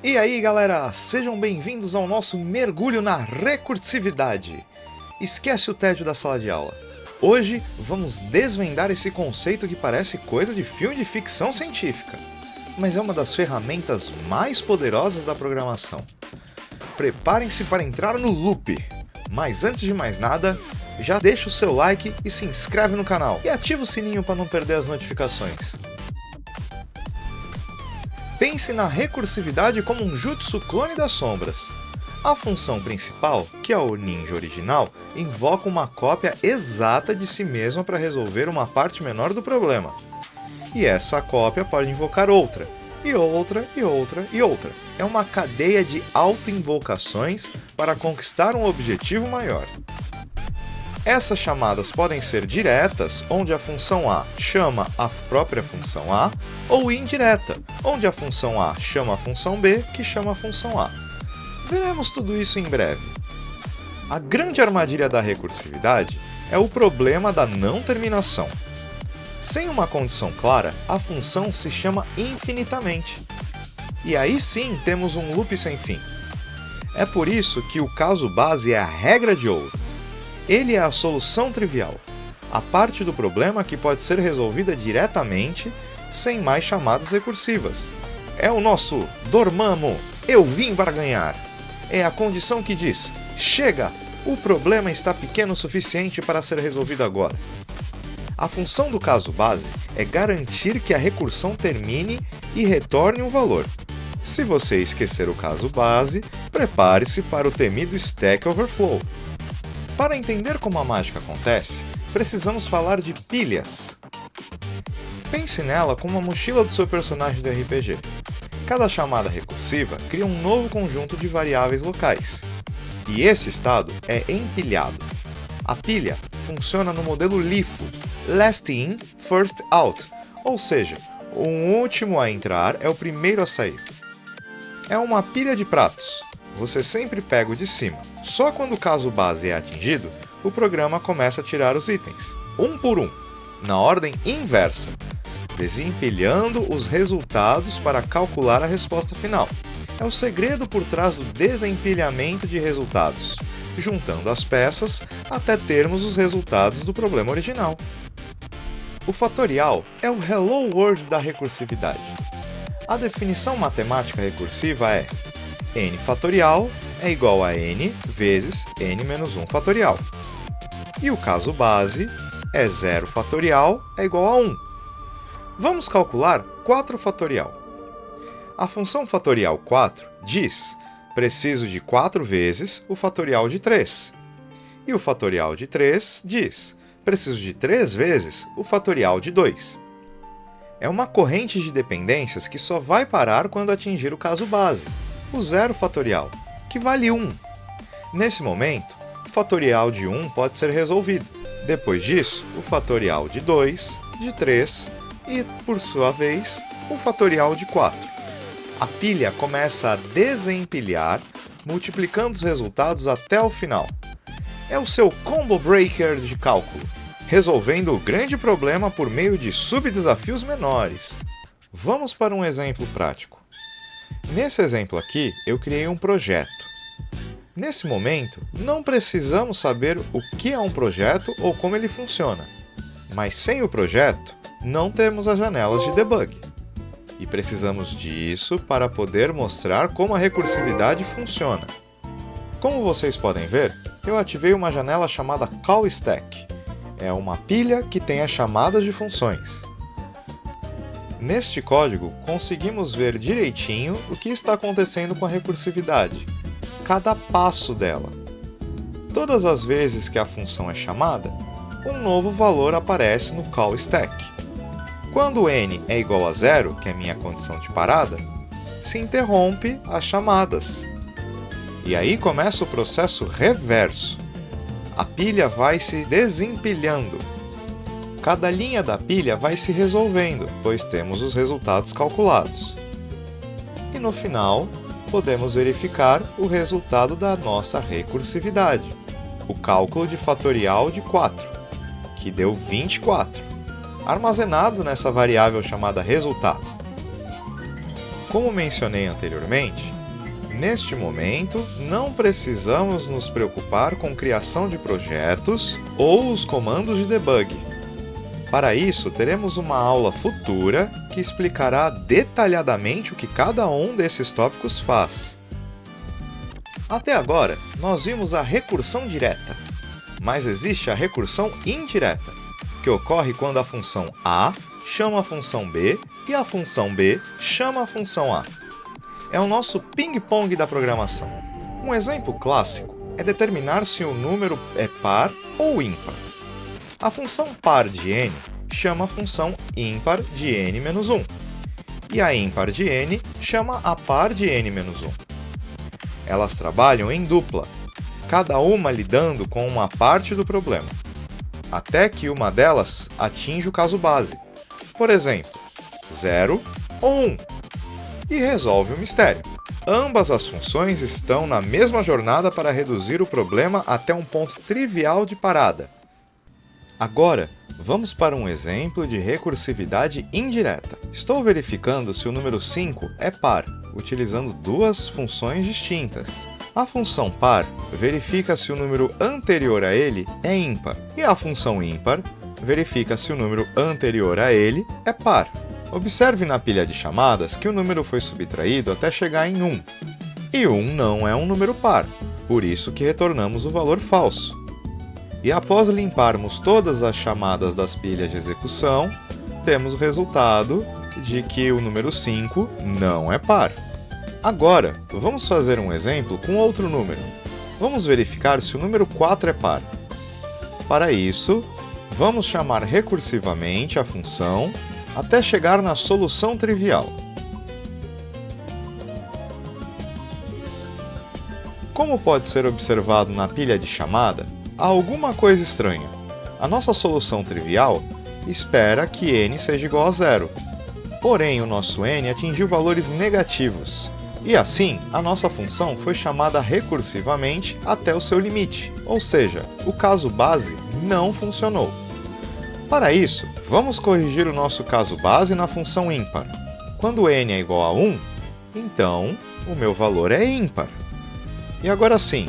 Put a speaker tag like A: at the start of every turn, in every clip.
A: E aí galera, sejam bem-vindos ao nosso mergulho na recursividade. Esquece o tédio da sala de aula. Hoje vamos desvendar esse conceito que parece coisa de filme de ficção científica, mas é uma das ferramentas mais poderosas da programação. Preparem-se para entrar no loop, mas antes de mais nada, já deixa o seu like e se inscreve no canal e ativa o sininho para não perder as notificações. Pense na recursividade como um jutsu clone das sombras. A função principal, que é o ninja original, invoca uma cópia exata de si mesma para resolver uma parte menor do problema. E essa cópia pode invocar outra, e outra, e outra, e outra. É uma cadeia de auto-invocações para conquistar um objetivo maior. Essas chamadas podem ser diretas, onde a função A chama a própria função A, ou indireta, onde a função A chama a função B, que chama a função A. Veremos tudo isso em breve. A grande armadilha da recursividade é o problema da não terminação. Sem uma condição clara, a função se chama infinitamente. E aí sim temos um loop sem fim. É por isso que o caso base é a regra de ouro. Ele é a solução trivial, a parte do problema que pode ser resolvida diretamente, sem mais chamadas recursivas. É o nosso dormamo, eu vim para ganhar. É a condição que diz, chega, o problema está pequeno o suficiente para ser resolvido agora. A função do caso base é garantir que a recursão termine e retorne um valor. Se você esquecer o caso base, prepare-se para o temido Stack Overflow. Para entender como a mágica acontece, precisamos falar de pilhas. Pense nela como a mochila do seu personagem do RPG. Cada chamada recursiva cria um novo conjunto de variáveis locais, e esse estado é empilhado. A pilha funciona no modelo LIFO, Last In, First Out, ou seja, o último a entrar é o primeiro a sair. É uma pilha de pratos. Você sempre pega o de cima. Só quando o caso base é atingido, o programa começa a tirar os itens, um por um, na ordem inversa, desempilhando os resultados para calcular a resposta final. É o segredo por trás do desempilhamento de resultados, juntando as peças até termos os resultados do problema original. O fatorial é o Hello World da recursividade. A definição matemática recursiva é n fatorial é igual a n vezes n menos 1 fatorial. E o caso base é 0 fatorial é igual a 1. Vamos calcular 4 fatorial. A função fatorial 4 diz, preciso de 4 vezes o fatorial de 3. E o fatorial de 3 diz, preciso de 3 vezes o fatorial de 2. É uma corrente de dependências que só vai parar quando atingir o caso base, o 0 fatorial, que vale 1. Nesse momento, o fatorial de 1 pode ser resolvido. Depois disso, o fatorial de 2, de 3 e, por sua vez, o fatorial de 4. A pilha começa a desempilhar, multiplicando os resultados até o final. É o seu combo breaker de cálculo, resolvendo o grande problema por meio de subdesafios menores. Vamos para um exemplo prático. Nesse exemplo aqui, eu criei um projeto. Nesse momento, não precisamos saber o que é um projeto ou como ele funciona. Mas sem o projeto, não temos as janelas de debug. E precisamos disso para poder mostrar como a recursividade funciona. Como vocês podem ver, eu ativei uma janela chamada CallStack. É uma pilha que tem as chamadas de funções. Neste código, conseguimos ver direitinho o que está acontecendo com a recursividade, cada passo dela. Todas as vezes que a função é chamada, um novo valor aparece no CallStack. Quando n é igual a 0, que é a minha condição de parada, se interrompe as chamadas. E aí começa o processo reverso. A pilha vai se desempilhando. Cada linha da pilha vai se resolvendo, pois temos os resultados calculados. E no final, podemos verificar o resultado da nossa recursividade, o cálculo de fatorial de 4, que deu 24, armazenado nessa variável chamada resultado. Como mencionei anteriormente, Neste momento, não precisamos nos preocupar com criação de projetos ou os comandos de debug. Para isso, teremos uma aula futura que explicará detalhadamente o que cada um desses tópicos faz. Até agora, nós vimos a recursão direta, mas existe a recursão indireta, que ocorre quando a função A chama a função B e a função B chama a função A. É o nosso ping-pong da programação. Um exemplo clássico é determinar se o número é par ou ímpar. A função par de n chama a função ímpar de n-1, e a ímpar de n chama a par de n-1. Elas trabalham em dupla, cada uma lidando com uma parte do problema, até que uma delas atinja o caso base, por exemplo, 0 ou 1, e resolve o mistério. Ambas as funções estão na mesma jornada para reduzir o problema até um ponto trivial de parada. Agora, vamos para um exemplo de recursividade indireta. Estou verificando se o número 5 é par, utilizando duas funções distintas. A função par verifica se o número anterior a ele é ímpar, e a função ímpar verifica se o número anterior a ele é par. Observe na pilha de chamadas que o número foi subtraído até chegar em 1, e 1 não é um número par, por isso que retornamos o valor falso. E após limparmos todas as chamadas das pilhas de execução, temos o resultado de que o número 5 não é par. Agora, vamos fazer um exemplo com outro número. Vamos verificar se o número 4 é par. Para isso, vamos chamar recursivamente a função até chegar na solução trivial. Como pode ser observado na pilha de chamada, há alguma coisa estranha. A nossa solução trivial espera que n seja igual a 0. Porém, o nosso n atingiu valores negativos. E assim, a nossa função foi chamada recursivamente até o seu limite, ou seja, o caso base não funcionou. Para isso, vamos corrigir o nosso caso base na função ímpar. Quando n é igual a 1, então o meu valor é ímpar. E agora sim,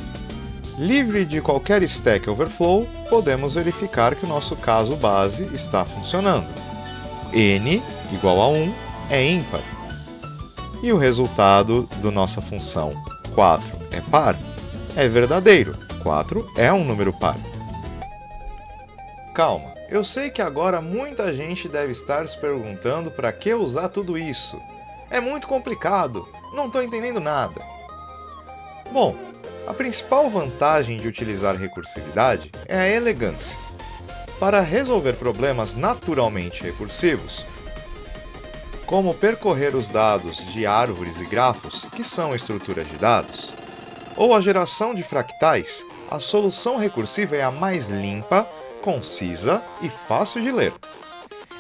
A: livre de qualquer Stack Overflow, podemos verificar que o nosso caso base está funcionando. n igual a 1 é ímpar. E o resultado da nossa função 4 é par é verdadeiro. 4 é um número par. Calma, eu sei que agora muita gente deve estar se perguntando para que usar tudo isso. É muito complicado, não estou entendendo nada. Bom, a principal vantagem de utilizar recursividade é a elegância. Para resolver problemas naturalmente recursivos, como percorrer os dados de árvores e grafos, que são estruturas de dados, ou a geração de fractais, a solução recursiva é a mais limpa, concisa e fácil de ler.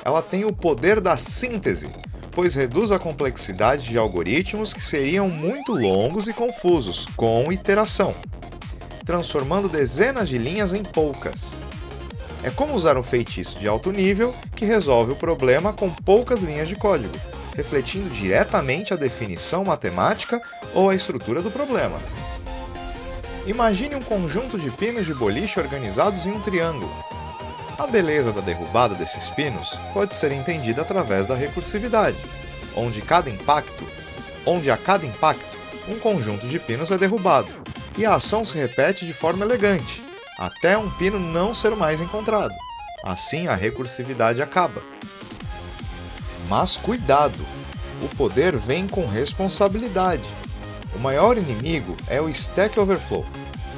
A: Ela tem o poder da síntese, pois reduz a complexidade de algoritmos que seriam muito longos e confusos, com iteração, transformando dezenas de linhas em poucas. É como usar um feitiço de alto nível que resolve o problema com poucas linhas de código, refletindo diretamente a definição matemática ou a estrutura do problema. Imagine um conjunto de pinos de boliche organizados em um triângulo. A beleza da derrubada desses pinos pode ser entendida através da recursividade, onde a cada impacto, um conjunto de pinos é derrubado, e a ação se repete de forma elegante, até um pino não ser mais encontrado. Assim, a recursividade acaba. Mas cuidado! O poder vem com responsabilidade. O maior inimigo é o Stack Overflow,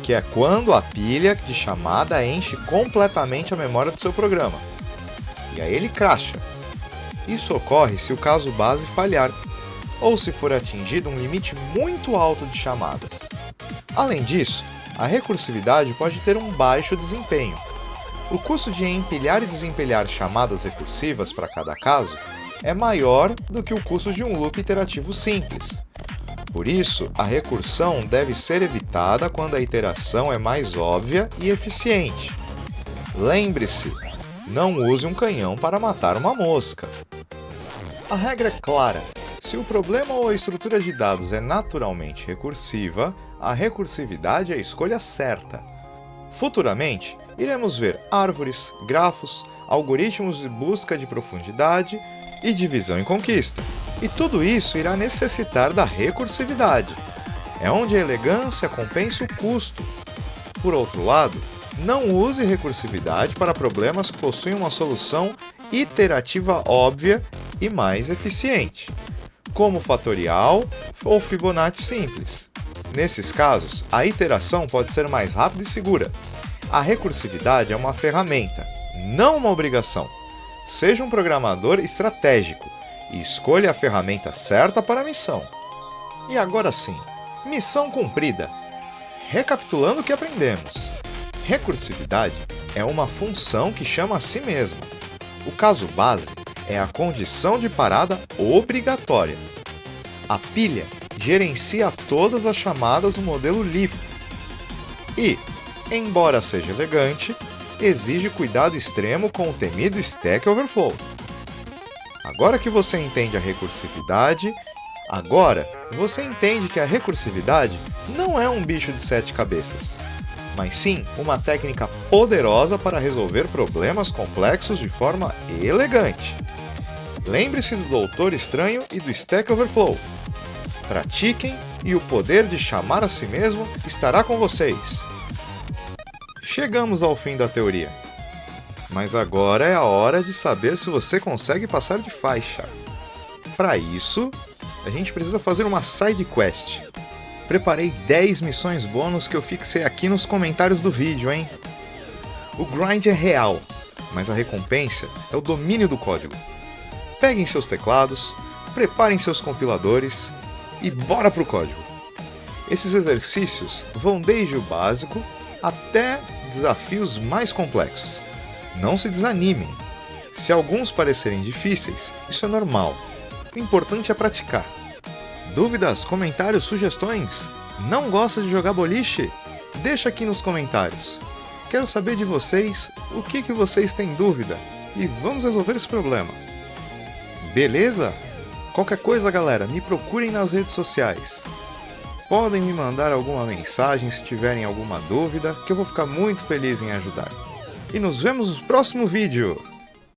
A: que é quando a pilha de chamada enche completamente a memória do seu programa. E aí ele crasha. Isso ocorre se o caso base falhar, ou se for atingido um limite muito alto de chamadas. Além disso, a recursividade pode ter um baixo desempenho. O custo de empilhar e desempilhar chamadas recursivas para cada caso é maior do que o custo de um loop iterativo simples. Por isso, a recursão deve ser evitada quando a iteração é mais óbvia e eficiente. Lembre-se, não use um canhão para matar uma mosca. A regra é clara. Se o problema ou a estrutura de dados é naturalmente recursiva, a recursividade é a escolha certa. Futuramente, iremos ver árvores, grafos, algoritmos de busca de profundidade e divisão e conquista. E tudo isso irá necessitar da recursividade. É onde a elegância compensa o custo. Por outro lado, não use recursividade para problemas que possuem uma solução iterativa óbvia e mais eficiente, como fatorial ou Fibonacci simples. Nesses casos, a iteração pode ser mais rápida e segura. A recursividade é uma ferramenta, não uma obrigação. Seja um programador estratégico e escolha a ferramenta certa para a missão. E agora sim, missão cumprida! Recapitulando o que aprendemos. Recursividade é uma função que chama a si mesma. O caso base é a condição de parada obrigatória. A pilha gerencia todas as chamadas no modelo LIFO. E, embora seja elegante, exige cuidado extremo com o temido Stack Overflow. Agora que você entende a recursividade, que a recursividade não é um bicho de 7 cabeças, mas sim uma técnica poderosa para resolver problemas complexos de forma elegante. Lembre-se do Doutor Estranho e do Stack Overflow. Pratiquem e o poder de chamar a si mesmo estará com vocês. Chegamos ao fim da teoria. Mas agora é a hora de saber se você consegue passar de faixa. Para isso, a gente precisa fazer uma side quest. Preparei 10 missões bônus que eu fixei aqui nos comentários do vídeo, hein? O grind é real, mas a recompensa é o domínio do código. Peguem seus teclados, preparem seus compiladores e bora pro código! Esses exercícios vão desde o básico até desafios mais complexos. Não se desanimem. Se alguns parecerem difíceis, isso é normal. O importante é praticar. Dúvidas, comentários, sugestões? Não gosta de jogar boliche? Deixa aqui nos comentários. Quero saber de vocês o que vocês têm dúvida e vamos resolver esse problema. Beleza? Qualquer coisa, galera, me procurem nas redes sociais. Podem me mandar alguma mensagem se tiverem alguma dúvida, que eu vou ficar muito feliz em ajudar. E nos vemos no próximo vídeo!